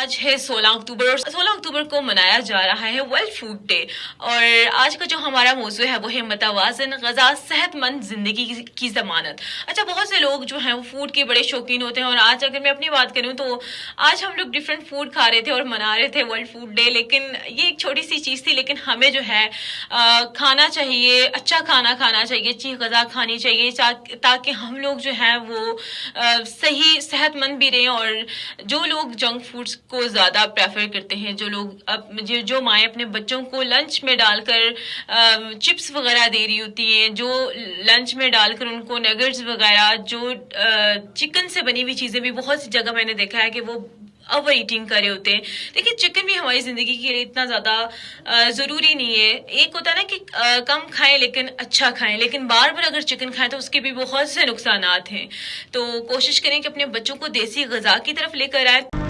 آج ہے 16 اکتوبر اور 16 اکتوبر کو منایا جا رہا ہے ورلڈ فوڈ ڈے. اور آج کا جو ہمارا موضوع ہے وہ ہے متوازن غذا صحت مند زندگی کی ضمانت. اچھا، بہت سے لوگ جو ہیں وہ فوڈ کے بڑے شوقین ہوتے ہیں، اور آج اگر میں اپنی بات کروں تو آج ہم لوگ ڈفرینٹ فوڈ کھا رہے تھے اور منا رہے تھے ورلڈ فوڈ ڈے. لیکن یہ ایک چھوٹی سی چیز تھی، لیکن ہمیں جو ہے کھانا چاہیے، اچھا کھانا کھانا چاہیے، اچھی غذا کھانی چاہیے تاکہ ہم لوگ جو ہے وہ صحیح صحت مند بھی رہیں. اور جو لوگ جنک فوڈس کو زیادہ پریفر کرتے ہیں، جو لوگ جو مائیں اپنے بچوں کو لنچ میں ڈال کر چپس وغیرہ دے رہی ہوتی ہیں، جو لنچ میں ڈال کر ان کو نگٹس وغیرہ، جو چکن سے بنی ہوئی چیزیں بھی بہت سی جگہ میں نے دیکھا ہے کہ وہ اوور ایٹنگ کرے ہوتے ہیں. دیکھیے، چکن بھی ہماری زندگی کے لیے اتنا زیادہ ضروری نہیں ہے. ایک ہوتا ہے نا کہ کم کھائیں لیکن اچھا کھائیں، لیکن بار بار اگر چکن کھائیں تو اس کے بھی بہت سے نقصانات ہیں. تو کوشش کریں کہ اپنے بچوں کو دیسی غذا کی طرف لے کر آئیں.